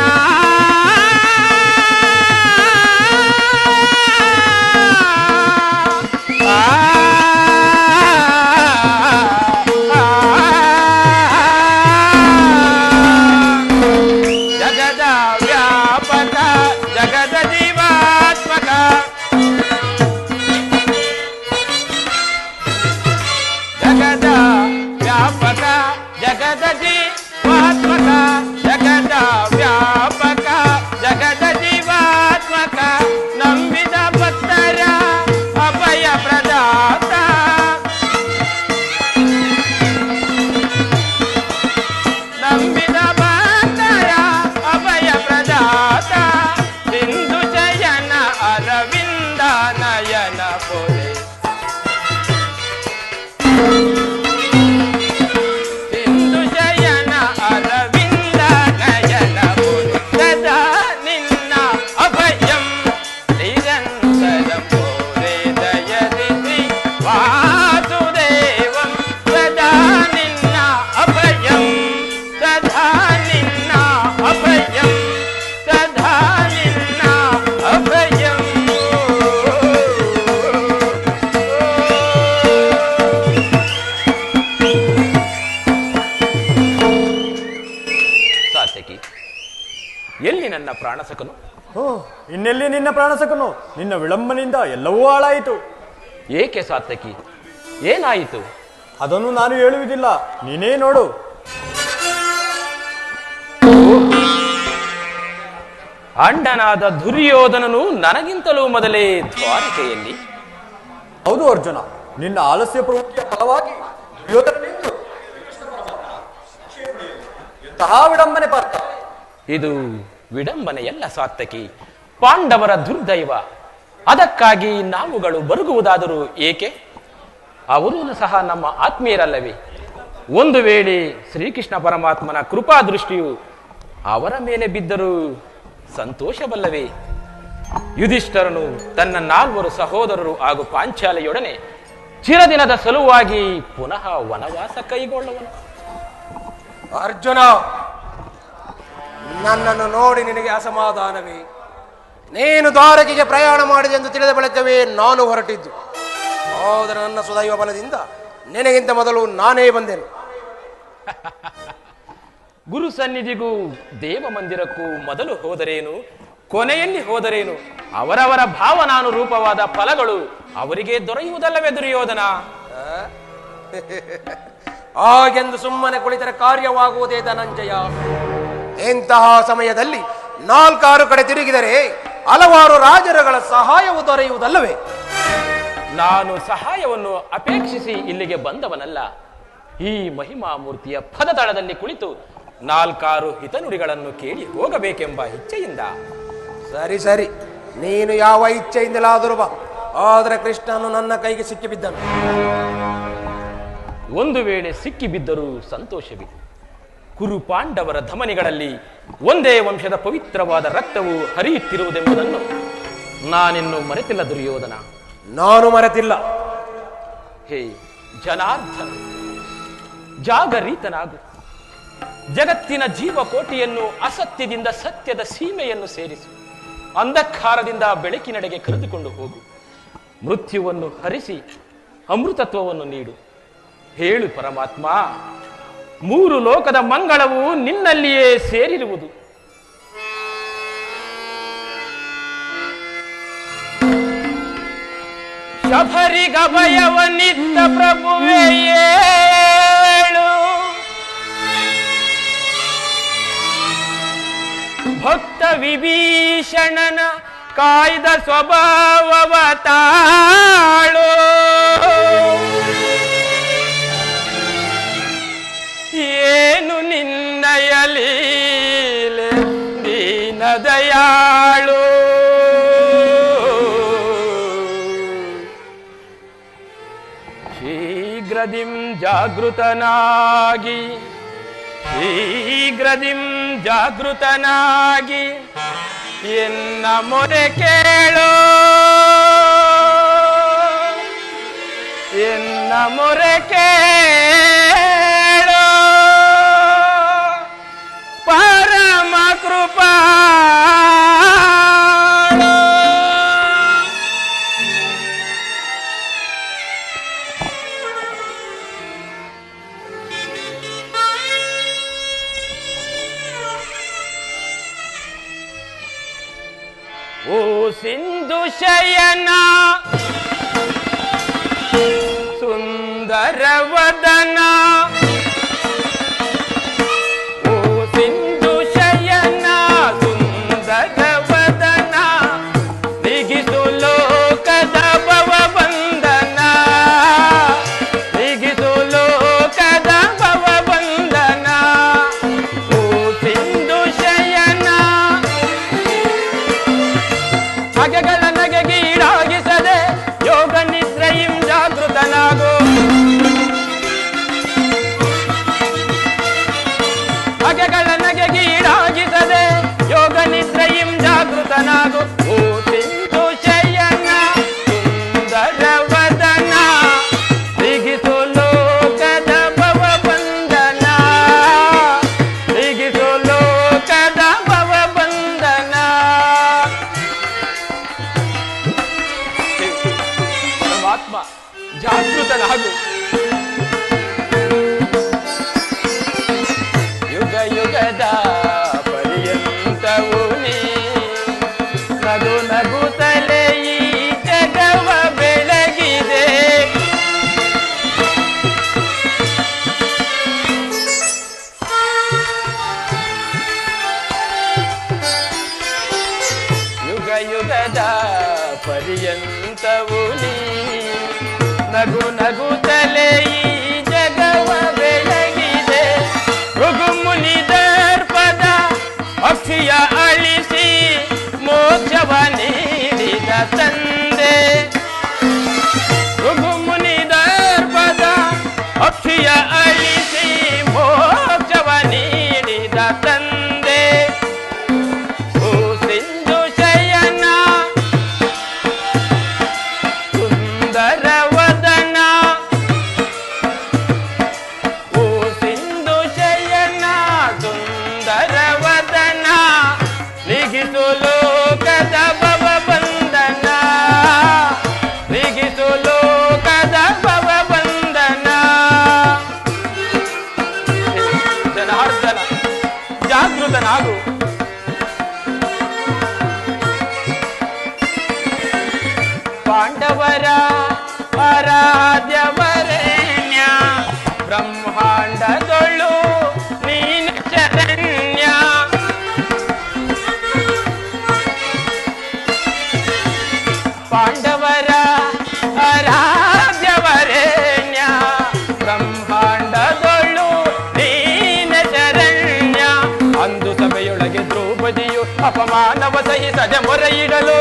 ಜಗದ ವ್ಯಾಪಕ ಜಗದ ಜೀವಾತ್ಮಕ ಜಗದ ವ್ಯಾಪಕ ಜಗದ ಜೀವಾತ್ಮಕ ಜಗದ ವ್ಯಾಪಕ ಜಗದ ಜೀವಾತ್ಮಕ ನಂಬಿದ ಭಕ್ತರ ಅಭಯ ಪ್ರದಾತ ನಂಬಿದ ಭಕ್ತರ ಅಭಯ ಪ್ರದಾತ ಸಿಂಧು ಜಯನ ಅರವಿಂದ ನಯನ ಪೊರೆ ಸಿಂಧು ಜಯನ ಅರವಿಂದ ನಯನ ಪೊರೆ ಸದಾ ನಿನ್ನ ಅಭಯಂ ನಿರಂತರಂ ಪೋರೆ ದಯದಿ ಶ್ರೀ ವಾಸುದೇವಂ ಸದಾ ನಿನ್ನ ಅಭಯಂ ಸದಾ ನಿನ್ನ ಅಭಯಂ ಸದಾ ನಿನ್ನ ಅಭಯಂ ಸಾತ್ಯಕಿ ಎಲ್ಲಿ ನನ್ನ ಪ್ರಾಣಸಕನು ಓ ಇನ್ನೆಲ್ಲಿ ನಿನ್ನ ಪ್ರಾಣಸಕನು? ನಿನ್ನ ವಿಳಂಬನಿಂದ ಎಲ್ಲವೂ ಹಾಳಾಯಿತು. ಏಕೆ ಸಾತ್ಯಕಿ ಏನಾಯಿತು? ಅದನ್ನು ನಾನು ಹೇಳುವುದಿಲ್ಲ, ನೀನೇ ನೋಡು. ಅಂಡನಾದ ದುರ್ಯೋಧನನು ನನಗಿಂತಲೂ ಮೊದಲೇ ದ್ವಾರಕೆಯಲ್ಲಿ. ಹೌದು ಅರ್ಜುನ, ನಿನ್ನ ಆಲಸ್ಯ ಪ್ರವೃತ್ತಿಯ ಫಲವಾಗಿ ದುರ್ಯೋಧನನಿಂದ ಎಂತಹ ವಿಡಂಬನೆ ಪಾರ್ಥ. ಇದು ವಿಡಂಬನೆಯಲ್ಲ ಸಾತ್ಯಕಿ, ಪಾಂಡವರ ದುರ್ದೈವ. ಅದಕ್ಕಾಗಿ ನಾವುಗಳು ಬರುಗುವುದಾದರೂ ಏಕೆ? ಅವರೂ ಸಹ ನಮ್ಮ ಆತ್ಮೀಯರಲ್ಲವೇ? ಒಂದು ವೇಳೆ ಶ್ರೀಕೃಷ್ಣ ಪರಮಾತ್ಮನ ಕೃಪಾ ದೃಷ್ಟಿಯು ಅವರ ಮೇಲೆ ಬಿದ್ದರೂ ಸಂತೋಷವಲ್ಲವೇ? ಯುಧಿಷ್ಠರನು ತನ್ನ 4 ಸಹೋದರರು ಹಾಗೂ ಪಾಂಚಾಲಿಯೊಡನೆ ಚಿರದಿನದ ಸಲುವಾಗಿ ಪುನಃ ವನವಾಸ ಕೈಗೊಳ್ಳುವನು. ಅರ್ಜುನ, ನನ್ನನ್ನು ನೋಡಿ ನಿನಗೆ ಅಸಮಾಧಾನವೇ? ನೀನು ದ್ವಾರಕೆಗೆ ಪ್ರಯಾಣ ಮಾಡಿದೆ ಎಂದು ತಿಳಿದ ಬಳಿಕವೇ ನಾನು ಹೊರಟಿದ್ದು. ಆದರೆ ನನ್ನ ಸುದೈವ ಬಲದಿಂದ ನಿನಗಿಂತ ಮೊದಲು ನಾನೇ ಬಂದೆನು. ಗುರು ಸನ್ನಿಧಿಗೂ ದೇವ ಮಂದಿರಕ್ಕೂ ಮೊದಲು ಹೋದರೇನು, ಕೊನೆಯಲ್ಲಿ ಹೋದರೇನು, ಅವರವರ ಭಾವನಾನುರೂಪವಾದ ಫಲಗಳು ಅವರಿಗೆ ದೊರೆಯುವುದಲ್ಲವೇ ದುರ್ಯೋಧನ? ಹಾಗೆಂದು ಸುಮ್ಮನೆ ಕುಳಿತರೆ ಕಾರ್ಯವಾಗುವುದೇ ಧನಂಜಯ. ಇಂತಹ ಸಮಯದಲ್ಲಿ 4-6 ಕಡೆ ತಿರುಗಿದರೆ ಹಲವಾರು ರಾಜರುಗಳ ಸಹಾಯವು ದೊರೆಯುವುದಲ್ಲವೇ? ನಾನು ಸಹಾಯವನ್ನು ಅಪೇಕ್ಷಿಸಿ ಇಲ್ಲಿಗೆ ಬಂದವನಲ್ಲ. ಈ ಮಹಿಮಾ ಮೂರ್ತಿಯ ಪದತಳದಲ್ಲಿ ಕುಳಿತು 4-6 ಹಿತನುಡಿಗಳನ್ನು ಕೇಳಿ ಹೋಗಬೇಕೆಂಬ ಇಚ್ಛೆಯಿಂದ. ಸರಿ ಸರಿ, ನೀನು ಯಾವ ಇಚ್ಛೆಯಿಂದಲಾದರೂ ಬಾ. ಆದರೆ ಕೃಷ್ಣನು ನನ್ನ ಕೈಗೆ ಸಿಕ್ಕಿಬಿದ್ದನು. ಒಂದು ವೇಳೆ ಸಿಕ್ಕಿಬಿದ್ದರೂ ಸಂತೋಷವಿದೆ. ಕುರು ಪಾಂಡವರ ಧಮನಿಗಳಲ್ಲಿ ಒಂದೇ ವಂಶದ ಪವಿತ್ರವಾದ ರಕ್ತವು ಹರಿಯುತ್ತಿರುವುದೆಂಬುದನ್ನು ನಾನಿನ್ನು ಮರೆತಿಲ್ಲ ದುರ್ಯೋಧನ. ನಾನು ಮರೆತಿಲ್ಲ. ಹೇ ಜನಾರ್ದನ, ಜಾಗರೀತನಾಗು. ಜಗತ್ತಿನ ಜೀವಕೋಟಿಯನ್ನು ಅಸತ್ಯದಿಂದ ಸತ್ಯದ ಸೀಮೆಯನ್ನು ಸೇರಿಸು. ಅಂಧಕಾರದಿಂದ ಬೆಳಕಿನೆಡೆಗೆ ಕರೆದುಕೊಂಡು ಹೋಗು. ಮೃತ್ಯುವನ್ನು ಹರಿಸಿ ಅಮೃತತ್ವವನ್ನು ನೀಡು. ಹೇಳು ಪರಮಾತ್ಮ, 3 ಲೋಕದ ಮಂಗಳವು ನಿನ್ನಲ್ಲಿಯೇ ಸೇರಿರುವುದು. ಶಬರಿಗಭಯವನಿತ್ತ ಪ್ರಭುವೇ ಏಳು, ಭಕ್ತ ವಿಭೀಷಣನ ಕಾಯ್ದ ಸ್ವಭಾವವ ತಾಳು. ಏನು ನಿನ್ನಯ ಲೀಲೆ ದೀನ ದಯಾಳು. ಶೀಘ್ರದಿಂ ಜಾಗೃತನಾಗಿ, ಶೀಘ್ರದಿಂ ಜಾಗೃತನಾಗಿ ಎನ್ನ ಮೊರೆ ಕೇಳು, ಎನ್ನ ಮೊರೆ ಕೇಳು. ಪರಮ ಕೃಪಾಳು. ಓ ಸಿಂಧು ಶಯನ ಸುಂದರ ವದನ, ಓ ಸಿಂಧು ಶಯನ ಸುಂದರ ವದನ, ನಿಗಿಸು ಲೋಕದ ಭವ ಬಂಧನ, ನಿಗಿಸು ಲೋಕದ ಭವ ಬಂಧನ. ಓ ಸಿಂಧು ಶಯನ ಹಗೆಗಳ ನಗೆಗೀಡಾಗಿಸದೆ ಯೋಗ ನಿದ್ರೆಯಿಂ ಜಾಗೃತನಾಗು. ಹಗೆಗಳ ನಗೆಗೀಡಾಗಿಸದೆ ಯೋಗ ನಿದ್ರೆಯಿಂ ಜಾಗೃತನಾಗು. ಓ ಸಿಂಧು ಶಯನ ಸುಂದರ ವದನ, ನಿಗಿಸು ಲೋಕದ ಭವ ಬಂಧನ, ನಿಗಿಸು ಲೋಕದ ಭವ ಬಂಧನ. ಪರಮಾತ್ಮ ಜಾಗೃತನಾಗು. ಯುಗ ಯುಗದ ಪರ್ಯಂತವು ನೀ ನಗು ನಗುತ್ತಲೇ ಈ ಜಗವ ಬೆಳಗಿದೆ. ಯುಗ ಯುಗದ ಪರ್ಯಂತವು ನೀ ನಗು ನಗುತ್ತಲೇ ಈ ಜಗವ ಬೆಳಗಿದೆ. ಭೃಗು ಮುನಿ ದರ್ಪದ ಅಕ್ಷಿಯ ಅಳಿಸಿ ಮೋಕ್ಷವ ನೀಡಿದ ತಂದೆ. ಭೃಗು ಮುನಿ ದರ್ಪದ ಅಕ್ಷಿಯ ಅಳಿಸಿ ಮೋಕ್ಷವ ನೀಡಿದ ತಂದೆ. ಓ ಸಿಂಧು ಶಯನ ಪಾಂಡವರ ರಾಜ್ಯವರೇಣ್ಯ ಬ್ರಹ್ಮಾಂಡದೊಳು ನೀನ ಶರಣ್ಯ. ಅಂದು ಸಭೆಯೊಳಗೆ ದ್ರೌಪದಿಯು ಅಪಮಾನವ ಸಹಿಸದೆ ಮೊರೆಯಿಡಲು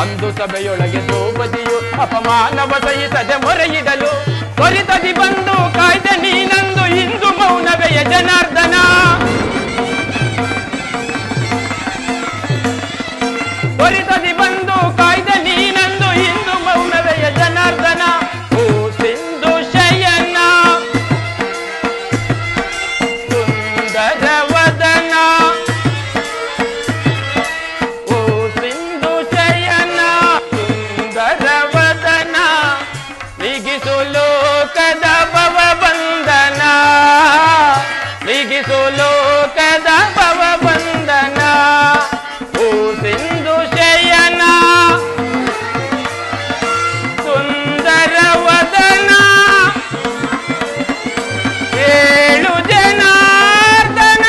ಅಂದು ಸಭೆಯೊಳಗೆ ದ್ರೌಪದಿಯು ಅಪಮಾನವ ಸಹಿಸದೆ ಮೊರೆಯಿಡಲು ತ್ವರಿತದಿ ಬಂದು ಕಾಯ್ದೆ ನೀನಂದು ಇಂದು ಮೌನವೆಯ ಜನಾರ್ದನ. ತ್ವರಿತದಿ ಬಂದು ಕಾಯ್ದೆ ನೀನಂದು ಇಂದು ಮೌನವೆಯ ಜನಾರ್ದನ. ಓ ಸಿಂಧು ಶಯನ ಸುಂದರ ವದನ, ಓ ಸಿಂಧು ಶಯನ ಸುಂದರ ವದನ, ನೀಗಿಸು ಲೋಕದ ಭವ ಬಂಧನ, ನೀಗಿಸು ಲೋಕದ ಭವ ಬಂಧನ. ಓ ಸಿಂಧು ಶಯನ ಸುಂದರ ವದನ, ಏಳು ಜನಾರ್ದನ.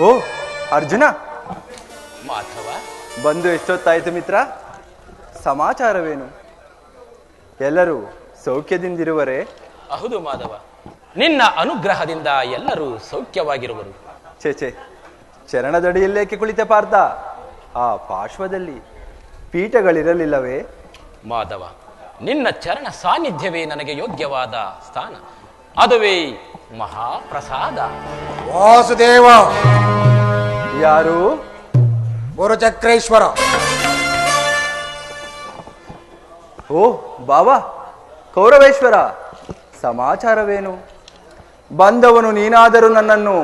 ಓ ಅರ್ಜುನ, ಮಾಧವ, ಬಂದು ಎಷ್ಟೊತ್ತಾಯ್ತು ಮಿತ್ರ? ಸಮಾಚಾರವೇನು? ಎಲ್ಲರೂ ಸೌಖ್ಯದಿಂದಿರುವರೇ? ಹೌದು ಮಾಧವ, ನಿನ್ನ ಅನುಗ್ರಹದಿಂದ ಎಲ್ಲರೂ ಸೌಖ್ಯವಾಗಿರುವರು. ಚೇಚೆ, ಚರಣದಡಿಯಲ್ಲೇಕೆ ಕುಳಿತೆ ಪಾರ್ಥ? ಆ ಪಾರ್ಶ್ವದಲ್ಲಿ ಪೀಠಗಳಿರಲಿಲ್ಲವೇ? ಮಾಧವ, ನಿನ್ನ ಚರಣ ಸಾನ್ನಿಧ್ಯವೇ ನನಗೆ ಯೋಗ್ಯವಾದ ಸ್ಥಾನ, ಅದುವೇ ಮಹಾಪ್ರಸಾದ. ವಾಸುದೇವ, ಯಾರು? ಗುರುಚಕ್ರೇಶ್ವರ. ಓ ಬಾಬಾ ಕೌರವೇಶ್ವರ, ಸಮಾಚಾರವೇನು? ಬಂದವನು ನೀನಾದರೂ ನನ್ನನ್ನು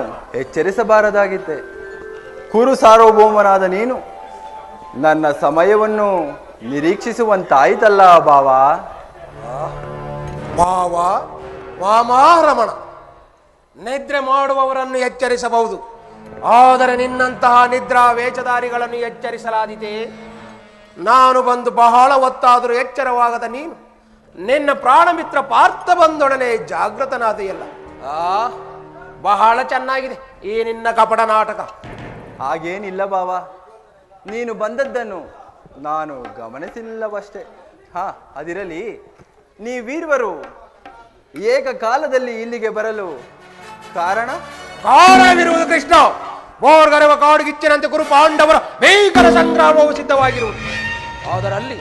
ಎಚ್ಚರಿಸಬಾರದಾಗಿತ್ತೆ. ಕುರು ಸಾರ್ವಭೌಮನಾದ ನೀನು ನನ್ನ ಸಮಯವನ್ನು ನಿರೀಕ್ಷಿಸುವಂತಾಯಿತಲ್ಲ ಬಾವಾ. ಭಾವ ವಾಮಾರಮಣ, ನಿದ್ರೆ ಮಾಡುವವರನ್ನು ಎಚ್ಚರಿಸಬಹುದು, ಆದರೆ ನಿನ್ನಂತಹ ನಿದ್ರಾ ವೇಷಧಾರಿಗಳನ್ನು ಎಚ್ಚರಿಸಲಾದೀತೆ? ನಾನು ಬಂದು ಬಹಳ ಹೊತ್ತಾದರೂ ಎಚ್ಚರವಾಗದ ನೀನು ನಿನ್ನ ಪ್ರಾಣಮಿತ್ರ ಪಾರ್ಥ ಬಂದೊಡನೆ ಜಾಗೃತನಾದೆಯಲ್ಲ. ಬಹಳ ಚೆನ್ನಾಗಿದೆ ಈ ನಿನ್ನ ಕಪಟ ನಾಟಕ. ಹಾಗೇನಿಲ್ಲ ಬಾವಾ, ನೀನು ಬಂದದ್ದನ್ನು ನಾನು ಗಮನಿಸಿಲ್ಲವಷ್ಟೇ. ಅದಿರಲಿ, ನೀವೀರ್ವರು ಏಕಕಾಲದಲ್ಲಿ ಇಲ್ಲಿಗೆ ಬರಲು ಕಾರಣವಿರುವುದು ಕೃಷ್ಣ. ಬೋರ್ಗರೆವ ಕಾಡುಗಿಚ್ಚಿನಂತೆ ಕುರು ಪಾಂಡವರ ಭೀಕರ ಸಂಗ್ರಾಮವು ಸಿದ್ಧವಾಗಿರುವುದು. ಅದರಲ್ಲಿ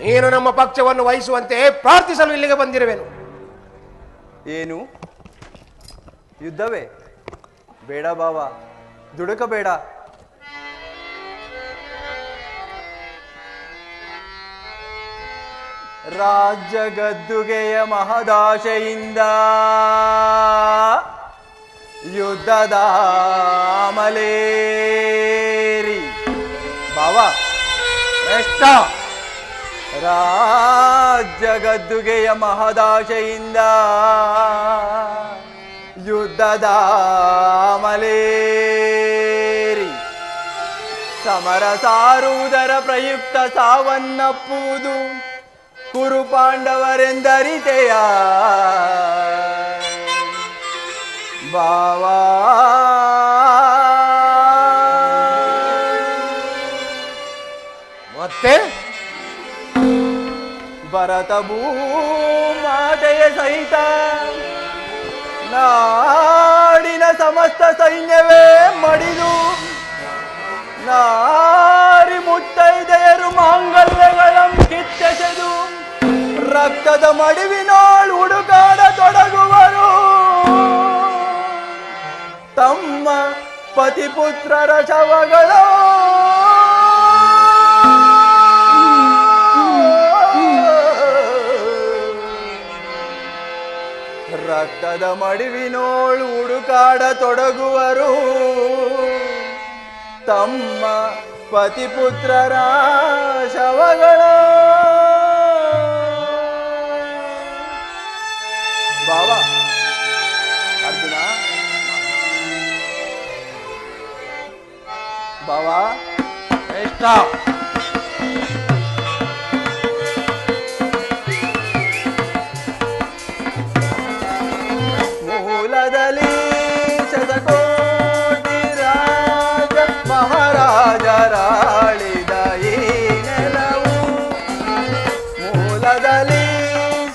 ನೀನು ನಮ್ಮ ಪಕ್ಷವನ್ನು ವಹಿಸುವಂತೆ ಪ್ರಾರ್ಥಿಸಲು ಇಲ್ಲಿಗೆ ಬಂದಿರುವೆನು. ಏನು ಯುದ್ಧವೇ? ಬೇಡ ಬಾವಾ, ದುಡುಕಬೇಡ. ರಾಜ್ಯ ಗದ್ದುಗೆಯ ಮಹದಾಶೆಯಿಂದ ಯುದ್ಧದ ಮಲೇರಿ ಬಾವಾ ಶ್ರೇಷ್ಠ. ರಾಜ್ಯ ಗದ್ದುಗೆಯ ಮಹದಾಶೆಯಿಂದ ಯುದ್ಧದ ಮಲೇರಿ ಸಮರ ಸಾರುವುದರ ಪ್ರಯುಕ್ತ ಸಾವನ್ನಪ್ಪುವುದು ಕುರು ಪಾಂಡವರೆಂದರಿತೆಯ ಬಾವಾ. ಮತ್ತೆ ಭರತ ಭೂಮಾತೆಯ ಸಹಿತ ನಾಡಿನ ಸಮಸ್ತ ಸೈನ್ಯವೇ ಮಡಿದು ನಾರಿ ಮುತ್ತೈದೆಯರು ಮಾಂಗಲ್ಯಗಳಂ ಕಿತ್ತೆಸೆದು ರಕ್ತದ ಮಡಿವಿನಾಳು ಹುಡುಕಾಡ ತೊಡಗುವರು. ತಮ್ಮ ಪತಿಪುತ್ರರ ಶವಗಳು ರಕ್ತದ ಮಡಿವಿನೋಳು ಹುಡುಕಾಡ ತೊಡಗುವರು ತಮ್ಮ ಪತಿಪುತ್ರರ ಶವಗಳ. ಬಾವಾ ಅರ್ಜುನ, ಬಾವಾ ಶ್ರೇಷ್ಠ, ಮೂಲದಲ್ಲಿ ಶತಕೋಟಿ ರಾಜ ಮಹಾರಾಜರಾಳಿದ ಈ ನೆಲವು. ಮೂಲದಲ್ಲಿ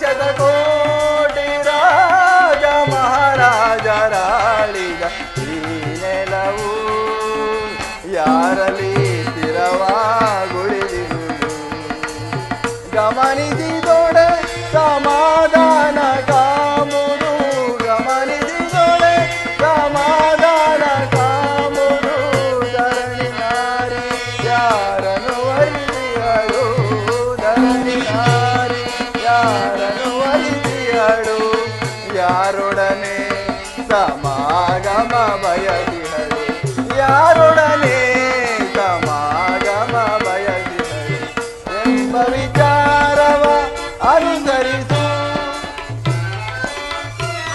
ಶತಕೋಟಿ ರಾಜ ಮಹಾರಾಜರಾಳಿದ ಈ ನೆಲವು ಯಾರಲ್ಲಿ ಸ್ಥಿರವಾಗುಳಿದಿರುವುದು ಗಮನಿಸಿದೊಡೆ ಸಮಾಧಾನ ಕಾಮುದು. ಗಮನಿಸಿದೊಡೆ ಸಮಾಧಾನ ಕಾಮುದು. ಧರಣಿ ನಾರಿ ಯಾರನ್ನು ವರಿಸಿಯಳು. ಧರಣಿ ನಾರಿ ಯಾರನ್ನು ವರಿಸಿಯಳು. ಯಾರೊಡನೆ ಸಮಾಗಮ ಬಯಸಿಹಳು. ಯಾರೊಡನೆ ಸಮಾಗಮ ಬಯಸಿಹಳು ಎಂಬ ವಿಚಾರವ ಅನುಸರಿಸು.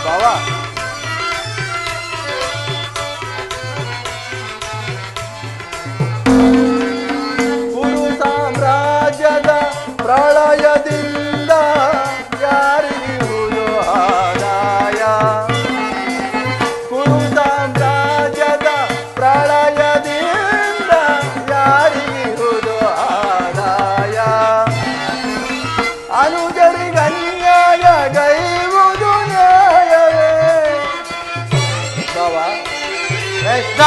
ಬಾವಾ ಕುರು ಸಾಮ್ರಾಜ್ಯದ ಪ್ರಳಯದಿಂದ ಯಾರಿಗುವುದು ಆದಾಯ. ಕುರು ಸಾಮ್ರಾಜ್ಯದ ಪ್ರಳಯದಿಂದ ಯಾರಿಗುವುದು ಆದಾಯ. ಅನುಜರಿಗನ್ಯಾಯ ಗೈವುದು ನ್ಯಾಯವೇ. ಬಾವಾ ಶ್ರೇಷ್ಠ,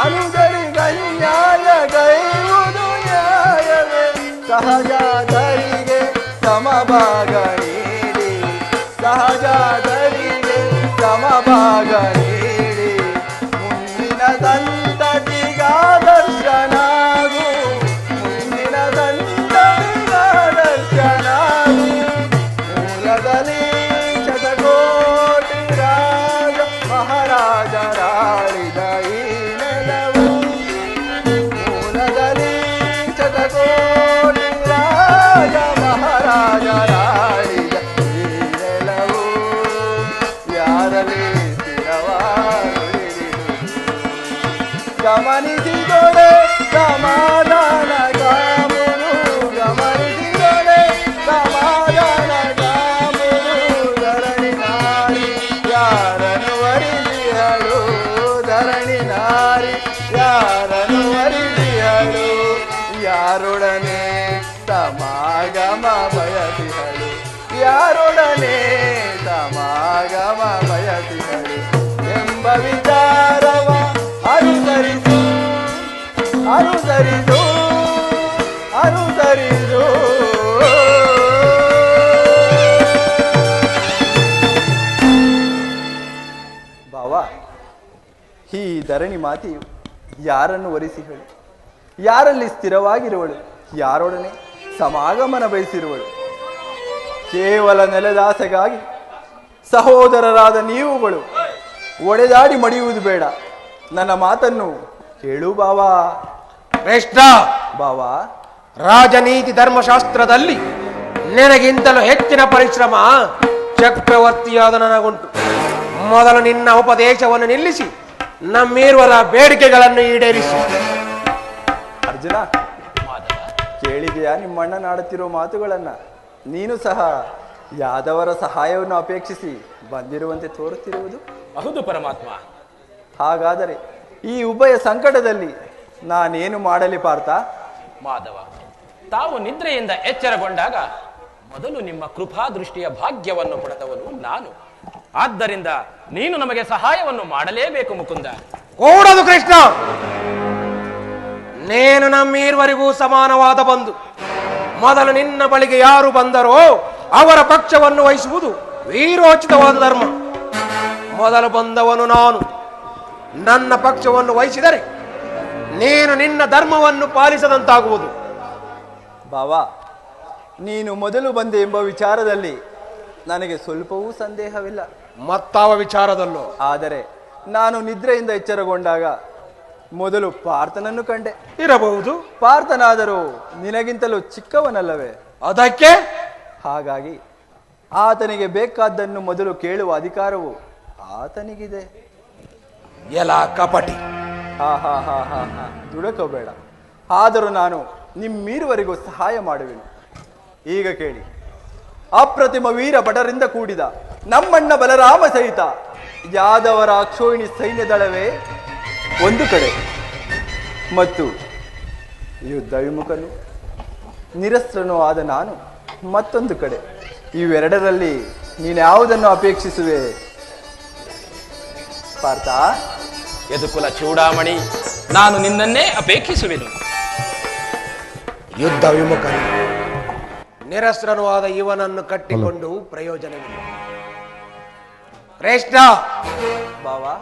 ಅನುಜರಿಗನ್ಯಾಯ ಗೈವುದು ನ್ಯಾಯವೇ. ಸಹಜಾದರಿಗೆ ಸಮಭಾಗ ನೀಡಿ. ಸಹಜಾದರಿಗೆ ಸಮಭಾಗ ನೀಡಿ. ಮುಂದಿನ ಸಂತತಿಗಾದರ್ಶನಾಗು. ಮುಂದಿನ ಸಂತತಿಗಾದರ್ಶನಾಗು. ಮೂಲದಲ್ಲಿ ಶತಕೋಟಿ ರಾಜ ಮಹಾರಾಜರಾಳಿದ ಈ ನೆಲವು. ಮೂಲದಲ್ಲಿ ಶತಕೋಟಿ ರಾಜ ಮಹಾರಾಜರಾಳಿದ ಈ ನೆಲವು ಯಾರಲ್ಲಿ ಸ್ಥಿರವಾಗುಳಿದಿರುವುದು ಗಮನಿಸಿದೊಡೆ ಸಮಾಧಾನ ಕಾಮುದು. ಗಮನಿಸಿದೊಡೆ ಸಮಾಧಾನ ಕಾಮುದು. ಧರಣಿ ನಾರಿ ಯಾರನ್ನು ವರಿಸಿಹಳು. ಧರಣಿ ನಾರಿ ಯಾರನ್ನು ವರಿಸಿಹಳು. ಯಾರೊಡನೆ ಸಮಾಗಮ ಬಯಸಿಹಳು. ಯಾರೊಡನೆ ಸಮಾಗಮ ಬಯಸಿಹಳು ಎಂಬ ವಿಚಾರವ ಅನುಸರಿಸು. ಅನುಸರಿಸು. ಅನುಸರಿಸು. ಬಾವಾ ಈ ಧರಣಿ ಮಾತೆಯು ಯಾರನ್ನು ವರಿಸಿಹಳು. ಯಾರಲ್ಲಿ ಸ್ಥಿರವಾಗಿರುವಳು. ಯಾರೊಡನೆ ಸಮಾಗಮನ ಬಯಸಿರುವಳು. ಕೇವಲ ನೆಲದಾಸೆಗಾಗಿ ಸಹೋದರರಾದ ನೀವುಗಳು ಒಡೆದಾಡಿ ಮಡಿಯುವುದು ಬೇಡ. ನನ್ನ ಮಾತನ್ನು ಕೇಳು ಬಾವಾ. ಶ್ರೇಷ್ಠ, ಬಾವಾ ರಾಜನೀತಿ ಧರ್ಮಶಾಸ್ತ್ರದಲ್ಲಿ ನಿನಗಿಂತಲೂ ಹೆಚ್ಚಿನ ಪರಿಶ್ರಮ ಚಕ್ರವರ್ತಿಯಾದ ನನಗುಂಟು. ಮೊದಲು ನಿನ್ನ ಉಪದೇಶವನ್ನು ನಿಲ್ಲಿಸಿ ನಮ್ಮಿರುವರ ಬೇಡಿಕೆಗಳನ್ನು ಈಡೇರಿಸು. ಅರ್ಜುನ, ಕೇಳಿದೆಯಾ ನಿಮ್ಮಣ್ಣನಾಡುತ್ತಿರೋ ಮಾತುಗಳನ್ನ? ನೀನು ಸಹ ಯಾದವರ ಸಹಾಯವನ್ನು ಅಪೇಕ್ಷಿಸಿ ಬಂದಿರುವಂತೆ ತೋರುತ್ತಿರುವುದು. ಹೌದು ಪರಮಾತ್ಮ. ಹಾಗಾದರೆ ಈ ಉಭಯ ಸಂಕಟದಲ್ಲಿ ನಾನೇನು ಮಾಡಲಿ ಪಾರ್ಥ? ಮಾಧವ, ತಾವು ನಿದ್ರೆಯಿಂದ ಎಚ್ಚರಗೊಂಡಾಗ ಮೊದಲು ನಿಮ್ಮ ಕೃಪಾ ದೃಷ್ಟಿಯ ಭಾಗ್ಯವನ್ನು ಪಡೆದವನು ನಾನು. ಆದ್ದರಿಂದ ನೀನು ನಮಗೆ ಸಹಾಯವನ್ನು ಮಾಡಲೇಬೇಕು ಮುಕುಂದ. ಕೂಡದು ಕೃಷ್ಣ. ನೀನು ನಮ್ಮಿರುವರಿಗೂ ಸಮಾನವಾದ ಬಂಧು. ಮೊದಲು ನಿನ್ನ ಬಳಿಗೆ ಯಾರು ಬಂದರೋ ಅವರ ಪಕ್ಷವನ್ನು ವಹಿಸುವುದು ವೀರೋಚಿತವಾದ ಧರ್ಮ. ಮೊದಲು ಬಂದವನು ನಾನು. ನನ್ನ ಪಕ್ಷವನ್ನು ವಹಿಸಿದರೆ ನೀನು ನಿನ್ನ ಧರ್ಮವನ್ನು ಪಾಲಿಸದಂತಾಗುವುದು. ಬಾವಾ, ನೀನು ಮೊದಲು ಬಂದೆ ಎಂಬ ವಿಚಾರದಲ್ಲಿ ನನಗೆ ಸ್ವಲ್ಪವೂ ಸಂದೇಹವಿಲ್ಲ. ಮತ್ತಾವ ವಿಚಾರದಲ್ಲೂ? ಆದರೆ ನಾನು ನಿದ್ರೆಯಿಂದ ಎಚ್ಚರಗೊಂಡಾಗ ಮೊದಲು ಪಾರ್ಥನನ್ನು ಕಂಡೆ. ಇರಬಹುದು. ಪಾರ್ಥನಾದರೂ ನಿನಗಿಂತಲೂ ಚಿಕ್ಕವನಲ್ಲವೇ? ಅದಕ್ಕೆ ಹಾಗಾಗಿ ಆತನಿಗೆ ಬೇಕಾದ್ದನ್ನು ಮೊದಲು ಕೇಳುವ ಅಧಿಕಾರವು ಆತನಿಗಿದೆ. ಎಲ ಕಪಟಿ! ಹಾ ಹಾ ಹಾ ಹಾ ಹಾ ದುಡಕೋಬೇಡ. ಆದರೂ ನಾನು ನಿಮ್ಮೀರುವರೆಗೂ ಸಹಾಯ ಮಾಡುವೆನು. ಈಗ ಕೇಳಿ, ಅಪ್ರತಿಮ ವೀರ ಭಟರಿಂದ ಕೂಡಿದ ನಮ್ಮಣ್ಣ ಬಲರಾಮ ಸಹಿತ ಯಾದವರ ಅಕ್ಷೋಹಿಣಿ ಸೈನ್ಯದಳವೇ ಒಂದು ಕಡೆ ಮತ್ತು ಯುದ್ಧ ವಿಮುಖನು ನಿರಸ್ತ್ರನೂ ಆದ ನಾನು ಮತ್ತೊಂದು ಕಡೆ. ಇವೆರಡರಲ್ಲಿ ನೀನ್ಯಾವುದನ್ನು ಅಪೇಕ್ಷಿಸುವೆ ಪಾರ್ಥ? ಯದುಕುಲ ಚೂಡಾಮಣಿ, ನಾನು ನಿನ್ನನ್ನೇ ಅಪೇಕ್ಷಿಸುವೆನು. ಯುದ್ಧ ವಿಮುಖನು ನಿರಸ್ತ್ರನೂ ಆದ ಇವನನ್ನು ಕಟ್ಟಿಕೊಂಡು ಪ್ರಯೋಜನವಿಲ್ಲ. ಕೃಷ್ಣ, ಬಾವಾ,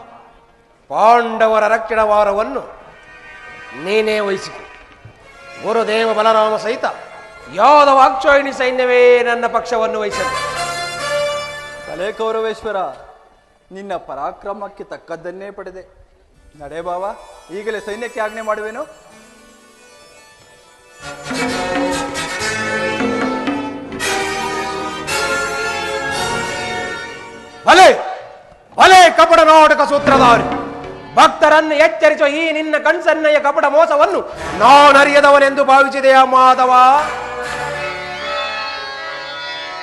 ಪಾಂಡವರ ರಕ್ಷಣಾ ಭಾರವನ್ನು ನೀನೇ ವಹಿಸಿಕೊ. ಗುರುದೇವ ಬಲರಾಮ ಸಹಿತ ಯಾದವ ಅಕ್ಷೋಹಿಣಿ ಸೈನ್ಯವೇ ನನ್ನ ಪಕ್ಷವನ್ನು ವಹಿಸಲು. ಕಲೆ ಕೌರವೇಶ್ವರ, ನಿನ್ನ ಪರಾಕ್ರಮಕ್ಕೆ ತಕ್ಕದ್ದನ್ನೇ ಪಡೆದೆ. ನಡೆ ಬಾವಾ, ಈಗಲೇ ಸೈನ್ಯಕ್ಕೆ ಆಜ್ಞೆ ಮಾಡುವೆನು. ಭಲೆ ಭಲೆ ಕಪಟ ನಾಟಕ ಸೂತ್ರಧಾರಿ, ಭಕ್ತರನ್ನು ಎಚ್ಚರಿಸುವ ಈ ನಿನ್ನ ಕಣ್ಸನ್ನಯ ಕಪಟ ಮೋಸವನ್ನು ನಾನರಿಯದವನೆಂದು ಭಾವಿಸಿದೆಯ ಮಾಧವ?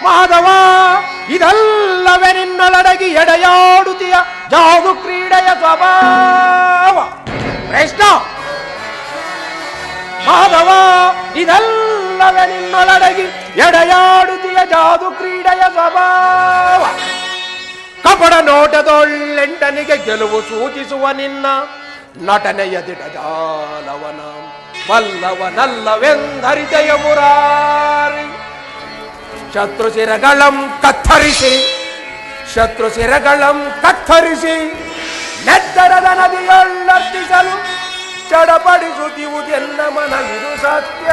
ಮಾಧವ, ಇದಲ್ಲವೇ ನಿನ್ನೊಳಡಗಿ ಎಡೆಯಾಡುತ್ತೀಯ ಜಾದು ಕ್ರೀಡೆಯ ಸ್ವಭಾವ? ಕೃಷ್ಣ, ಮಾಧವ, ಇದಲ್ಲವೇ ನಿನ್ನೊಳಡಗಿ ಎಡೆಯಾಡುತ್ತೀಯ ಜಾದು ಕ್ರೀಡೆಯ ಸ್ವಭಾವ? ಕಪಡ ನೋಟದೊಳ್ಳೆಂಟನಿಗೆ ಗೆಲುವು ಸೂಚಿಸುವ ನಿನ್ನ ನಟನೆಯ ದಿಡಜಾಲವನ ಬಲ್ಲವನಲ್ಲವೆಂದರಿತೆಯ ಮುರಾರಿ. ಶತ್ರು ಶಿರಗಳಂ ಕತ್ತರಿಸಿ ನೆತ್ತರದ ನದಿಯೊಳ್ಳರ್ತಿಸಲು ಚಡಪಡಿಸುತ್ತಿವುದೆಲ್ಲ ಮನವಿದು ಸತ್ಯ.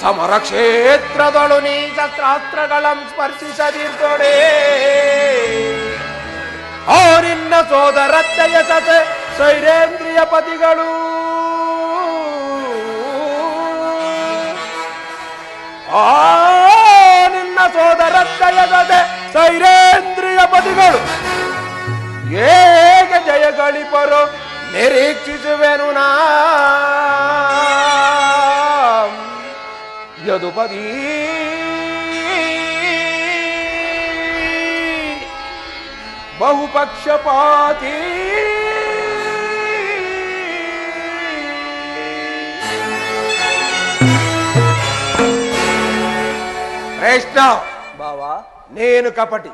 ಸಮರ ಕ್ಷೇತ್ರದಳು ನೀ ಶಸ್ತ್ರಾಸ್ತ್ರಗಳಂ ಸ್ಪರ್ಶಿಸದಿರ್ದೊಡೆ. ಆ ನಿನ್ನ ಸೋದರತ್ತೆಯ ಸತೆ ಸೈರೇಂದ್ರಿಯ ಪತಿಗಳು ಆ ನಿನ್ನ ಸೋದರತ್ತೆಯ ಸತೆ ಸೈರೇಂದ್ರಿಯ ಪತಿಗಳು ಹೇಗೆ ಜಯಗಳಿಪರು ನಿರೀಕ್ಷಿಸುವೆನು ನಾ. ಯದುಪದಿ ಬಹುಪಕ್ಷಪಾತಿ, ಕೃಷ್ಣ ಬಾವಾ, ನೀನು ಕಪಟಿ,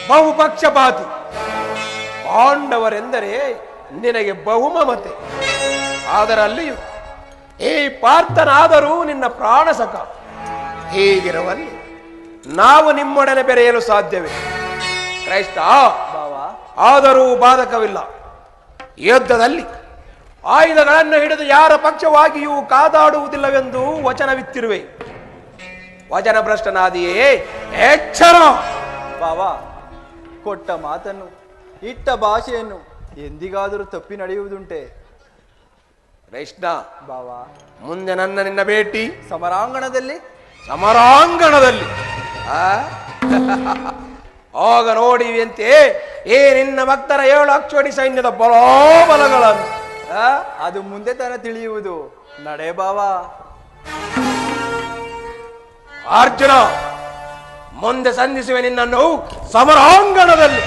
ಬಹುಪಕ್ಷಪಾತಿ. ಪಾಂಡವರೆಂದರೆ ನಿನಗೆ ಬಹುಮಮತೆ. ಅದರಲ್ಲಿಯೂ ಈ ಪಾರ್ಥನಾದರೂ ನಿನ್ನ ಪ್ರಾಣ ಸಖ. ಹೀಗಿರುವಲ್ಲಿ ನಾವು ನಿಮ್ಮೊಡನೆ ಬೆರೆಯಲು ಸಾಧ್ಯವೇ ಕೃಷ್ಣ? ಬಾವಾ, ಆದರೂ ಬಾಧಕವಿಲ್ಲ. ಯುದ್ಧದಲ್ಲಿ ಆಯುಧಗಳನ್ನು ಹಿಡಿದು ಯಾರ ಪಕ್ಷವಾಗಿಯೂ ಕಾದಾಡುವುದಿಲ್ಲವೆಂದು ವಚನವಿತ್ತಿರುವೆ. ವಚನ ಭ್ರಷ್ಟನಾದಿಯೇ, ಎಚ್ಚರ! ಬಾವಾ, ಕೊಟ್ಟ ಮಾತನ್ನು ಇಟ್ಟ ಭಾಷೆಯನ್ನು ಎಂದಿಗಾದರೂ ತಪ್ಪಿ ನಡೆಯುವುದುಂಟೆ? ಕೃಷ್ಣ ಬಾವಾ, ಮುಂದೆ ನಿನ್ನ ಭೇಟಿ ಸಮರಾಂಗಣದಲ್ಲಿ ಆಗ ನೋಡಿವಿಯಂತೆ ಏ ನಿನ್ನ ಭಕ್ತರ 7 ಅಕ್ಷೋಣಿ ಸೈನ್ಯದ ಬಲೋಬಲಗಳನ್ನು. ಅದು ಮುಂದೆ ತಾನೇ ತಿಳಿಯುವುದು. ನಡೆ ಬಾವಾ. ಅರ್ಜುನ, ಮುಂದೆ ಸಂಧಿಸುವೆ ನಿನ್ನನ್ನು ಸಮರಾಂಗಣದಲ್ಲಿ.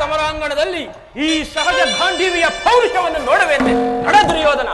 ಸಮರಾಂಗಣದಲ್ಲಿ ಈ ಸಹಜ ಗಾಂಧೀವಿಯ ಪೌರುಷವನ್ನು ನೋಡಬೇಕೆ? ನಡ ದುರ್ಯೋಧನ.